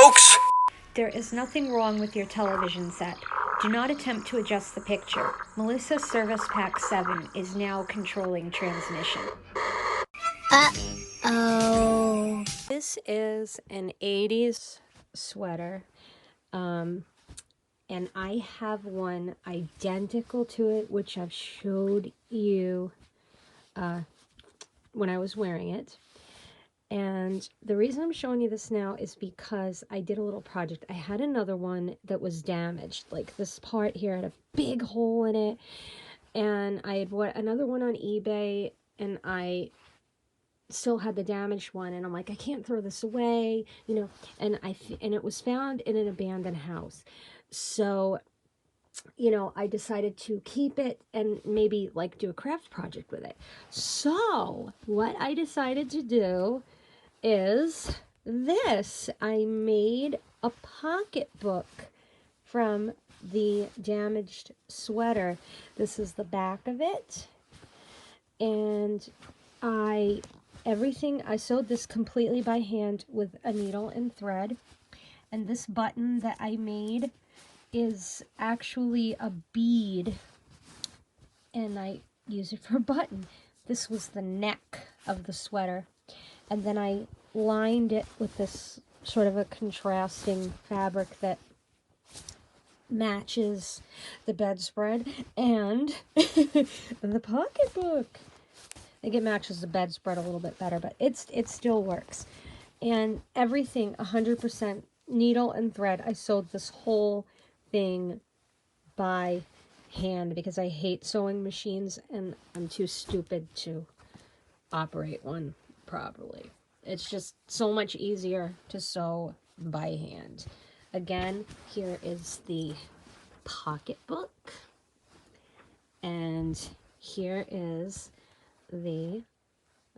folks. There is nothing wrong with your television set. Do not attempt to adjust the picture. Melissa Service Pack 7 is now controlling transmission. Uh-oh. This is an 80s sweater, and I have one identical to it, which I've showed you when I was wearing it. And the reason I'm showing you this now is because I did a little project. I had another one that was damaged. Like this part here had a big hole in it. And I had bought another one on eBay, and I still had the damaged one. And I'm like, I can't throw this away, you know. And it was found in an abandoned house. So, you know, I decided to keep it and maybe like do a craft project with it. So what I decided to do is this. I made a pocketbook from the damaged sweater. This is the back of it, and I sewed this completely by hand with a needle and thread. And this button that I made is actually a bead, and I use it for a button. This was the neck of the sweater. And then I lined it with this sort of a contrasting fabric that matches the bedspread and the pocketbook. I think it matches the bedspread a little bit better, but it still works. And everything 100% needle and thread. I sewed this whole thing by hand because I hate sewing machines and I'm too stupid to operate one properly. It's just so much easier to sew by hand. Again, here is the pocketbook, and here is the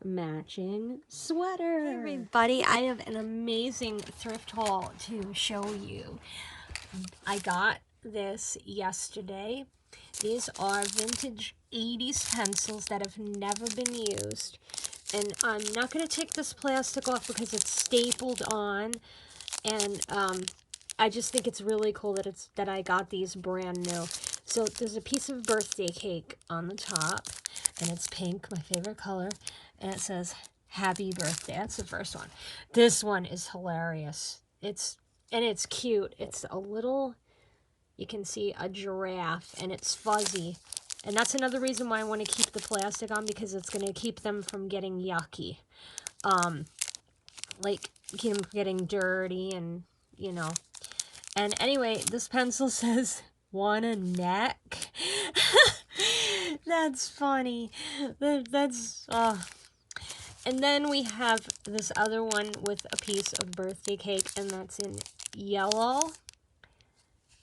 matching sweater. Hey everybody, I have an amazing thrift haul to show you. I got this yesterday. These are vintage 80s pencils that have never been used. And I'm not going to take this plastic off because it's stapled on. And I just think it's really cool that I got these brand new. So there's a piece of birthday cake on the top. And it's pink, my favorite color. And it says, Happy Birthday. That's the first one. This one is hilarious. It's cute. It's a little... You can see a giraffe, and it's fuzzy. And that's another reason why I want to keep the plastic on, because it's going to keep them from getting yucky. Like, keep them from getting dirty and, you know. And anyway, this pencil says, want a neck? That's funny. That's, And then we have this other one with a piece of birthday cake, and that's in yellow.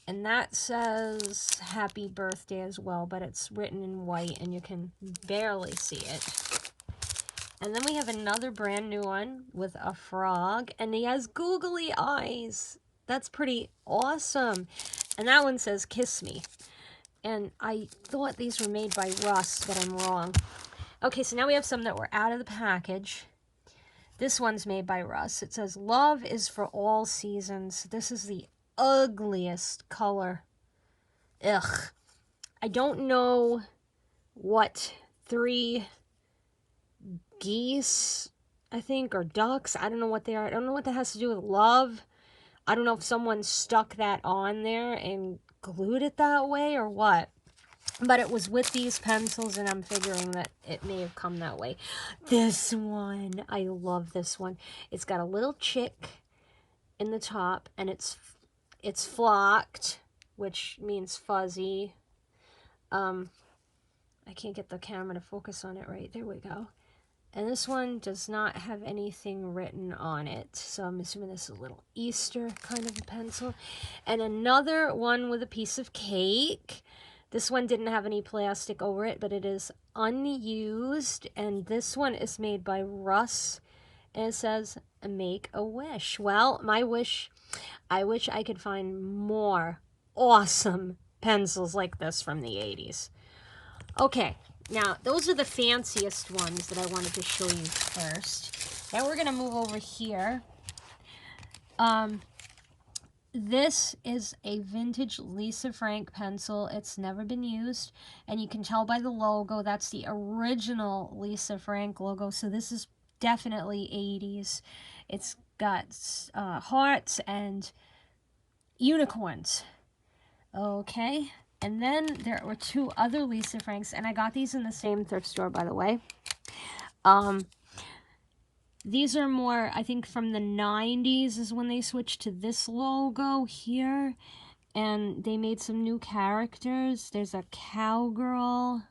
And that says Happy Birthday as well, but it's written in white and you can barely see it. And then we have another brand new one with a frog, and he has googly eyes. That's pretty awesome. And that one says Kiss Me. And I thought these were made by Russ, but I'm wrong. Okay, so now we have some that were out of the package. This one's made by Russ. It says Love is for all seasons. This is the ugliest color. Ugh. I don't know what 3 geese, I think, or ducks. I don't know what they are. I don't know what that has to do with love. I don't know if someone stuck that on there and glued it that way or what. But it was with these pencils, and I'm figuring that it may have come that way. This one, I love this one. It's got a little chick in the top, and it's flocked, which means fuzzy. I can't get the camera to focus on it right. There we go. And this one does not have anything written on it, so I'm assuming this is a little Easter kind of a pencil. And another one with a piece of cake. This one didn't have any plastic over it, but it is unused. And this one is made by Russ, and it says, Make a Wish. Well, my wish, I wish I could find more awesome pencils like this from the 80s. Okay, now those are the fanciest ones that I wanted to show you first. Now we're going to move over here. This is a vintage Lisa Frank pencil. It's never been used, and you can tell by the logo that's the original Lisa Frank logo. So this is definitely 80s. It's got hearts and unicorns. Okay, and then there were two other Lisa Franks, and I got these in the same thrift store, by the way. These are more, I think, from the 90s is when they switched to this logo here. And they made some new characters. There's a cowgirl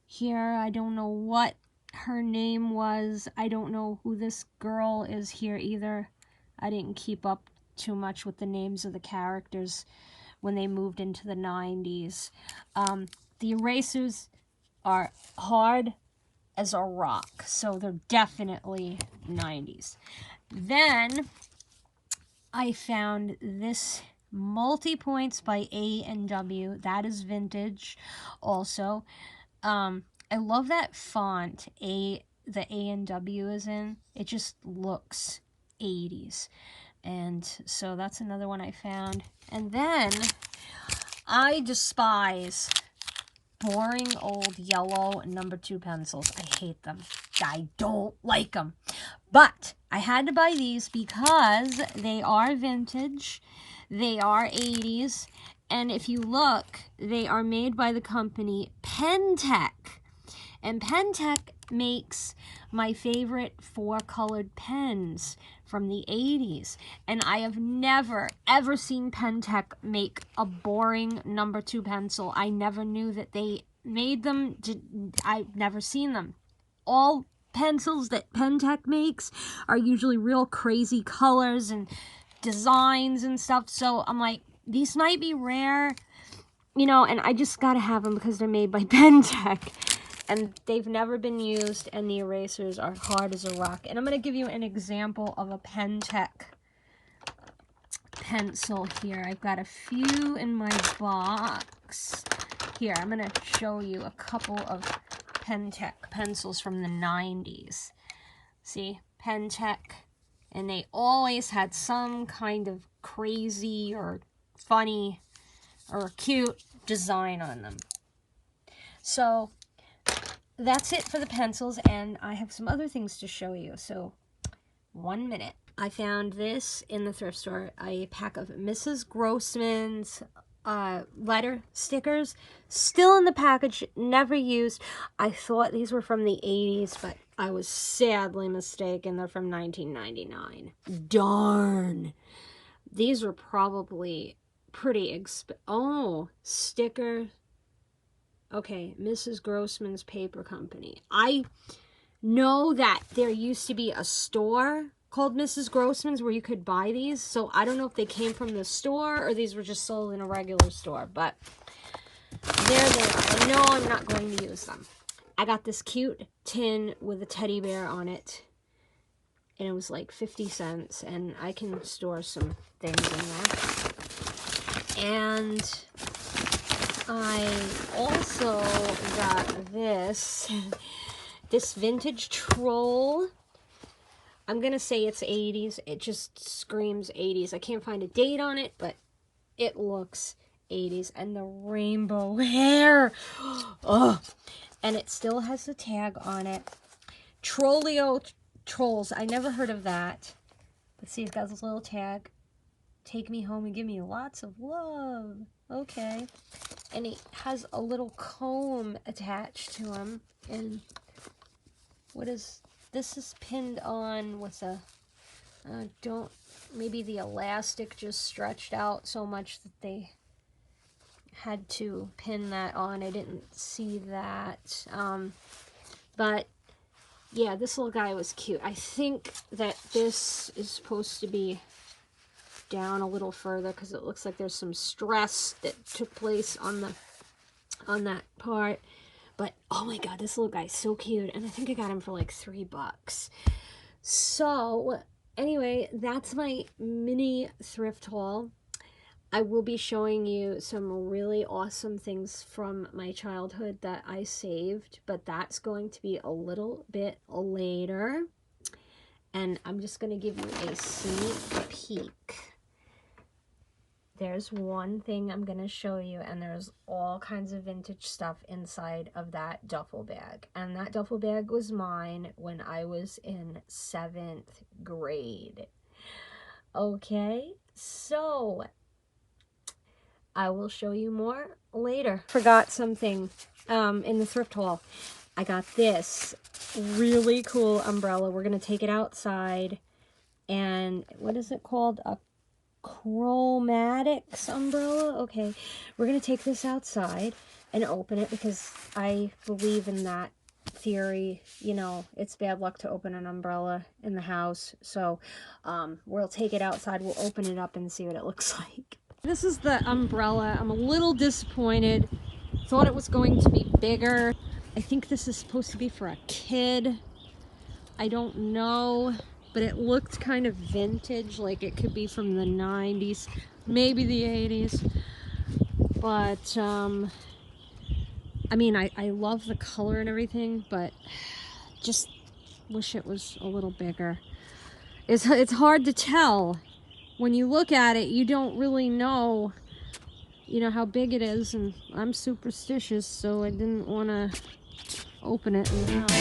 here. I don't know what her name was. I don't know who this girl is here either. I didn't keep up too much with the names of the characters when they moved into the 90s. The erasers are hard as a rock, so they're definitely 90s. Then I found this multi-points by A&W. That is vintage also. I love that font the A&W is in. It just looks 80s. And so that's another one I found. And then I despise boring old yellow number 2 pencils. I hate them. I don't like them. But I had to buy these because they are vintage. They are 80s. And if you look, they are made by the company Pentec. And Pentec makes my favorite 4-colored pens from the 80s. And I have never, ever seen Pentec make a boring number 2 pencil. I never knew that they made them. I've never seen them. All pencils that Pentec makes are usually real crazy colors and designs and stuff. So I'm like, these might be rare, you know, and I just gotta have them because they're made by Pentec. And they've never been used, and the erasers are hard as a rock. And I'm going to give you an example of a Pentec pencil here. I've got a few in my box. Here, I'm going to show you a couple of Pentec pencils from the 90s. See, Pentec. And they always had some kind of crazy or funny or cute design on them. So that's it for the pencils, and I have some other things to show you, so 1 minute. I found this in the thrift store, a pack of Mrs. Grossman's letter stickers, still in the package, never used. I thought these were from the 80s, but I was sadly mistaken. They're from 1999. Darn. These were probably pretty expensive. Oh, sticker. Okay, Mrs. Grossman's Paper Company. I know that there used to be a store called Mrs. Grossman's where you could buy these, so I don't know if they came from the store or these were just sold in a regular store, but there they are. I know I'm not going to use them. I got this cute tin with a teddy bear on it, and it was like 50 cents, and I can store some things in there. And I also got this vintage troll. I'm going to say it's 80s. It just screams 80s. I can't find a date on it, but it looks 80s. And the rainbow hair. Oh, and it still has the tag on it. Trollio Trolls. I never heard of that. Let's see, it's got this little tag. Take me home and give me lots of love. Okay. And he has a little comb attached to him. And what is this? Is pinned on with a maybe the elastic just stretched out so much that they had to pin that on. I didn't see that. But yeah, this little guy was cute. I think that this is supposed to be down a little further because it looks like there's some stress that took place on that part. But oh my god, this little guy's so cute, and I think I got him for like $3. So anyway, that's my mini thrift haul. I will be showing you some really awesome things from my childhood that I saved, but that's going to be a little bit later. And I'm just going to give you a sneak peek there's one thing I'm going to show you, and there's all kinds of vintage stuff inside of that duffel bag. And that duffel bag was mine when I was in 7th grade. Okay, so I will show you more later. Forgot something in the thrift haul. I got this really cool umbrella. We're going to take it outside. And what is it called? A chromatics umbrella. Okay, we're gonna take this outside and open it because I believe in that theory. You know, it's bad luck to open an umbrella in the house, so we'll take it outside, we'll open it up and see what it looks like. This is the umbrella. I'm a little disappointed. Thought it was going to be bigger. I think this is supposed to be for a kid. I don't know, but it looked kind of vintage, like it could be from the 90s, maybe the 80s. But, I mean, I love the color and everything, but just wish it was a little bigger. It's hard to tell. When you look at it, you don't really know, you know, how big it is, and I'm superstitious, so I didn't want to open it in the house.